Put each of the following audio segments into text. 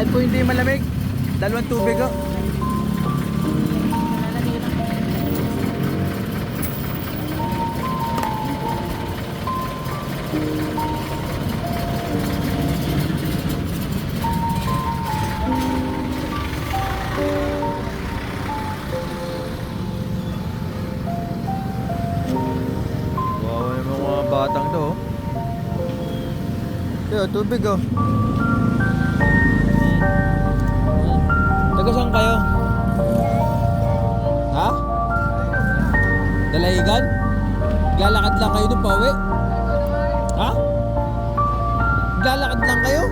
Kahit po hindi malamig, dalawang tubig oh. Wow, yung mga batang to oh. Yo, tubig oh. Taga saan kayo? Ha? Dalahigan? Lalakad lang kayo doon pauwi? Ha? Lalakad lang kayo?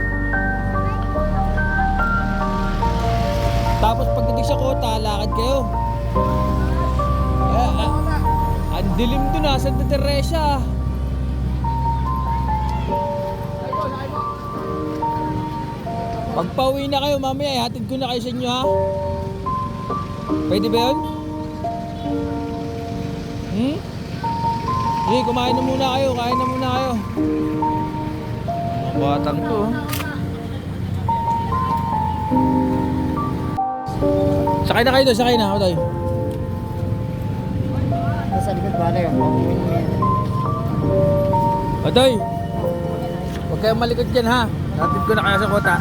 Tapos pagdating sa kota, lakad kayo? Ang dilim doon ah, Santa Teresa. Pag pauwi na kayo mamaya, hatid ko na kayo sa inyo ha. Pwede ba yun? Sige, kumain na muna kayo, kain na muna kayo. Mga batang to. Sakay na kayo doon, sakay na. Otoy. Sa likod ba na yung Otoy, huwag kayong malikot dyan ha. Hatid ko na kayo sa kota.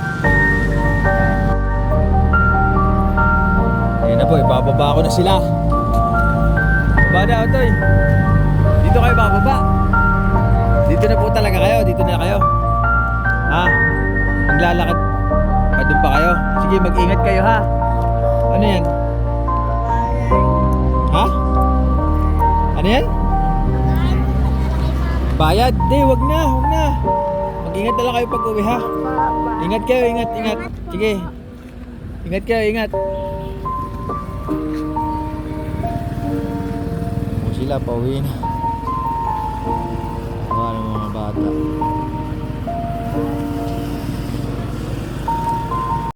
Ayun na po, ibababa ko na sila. Baba na, Otoy. Dito kayo bababa. Dito na po talaga kayo, dito na kayo. Ha? Maglalakad pa doon pa kayo. Sige, mag-ingat kayo ha. Ano yan? Ha? Ano yan? Bayad? Di, wag na, wag na. Mag-ingat na lang kayo pag uwi ha. Ingat kayo, ingat, ingat. Sige. Ingat kayo, ingat. Sila, pauwi na. Mga bata.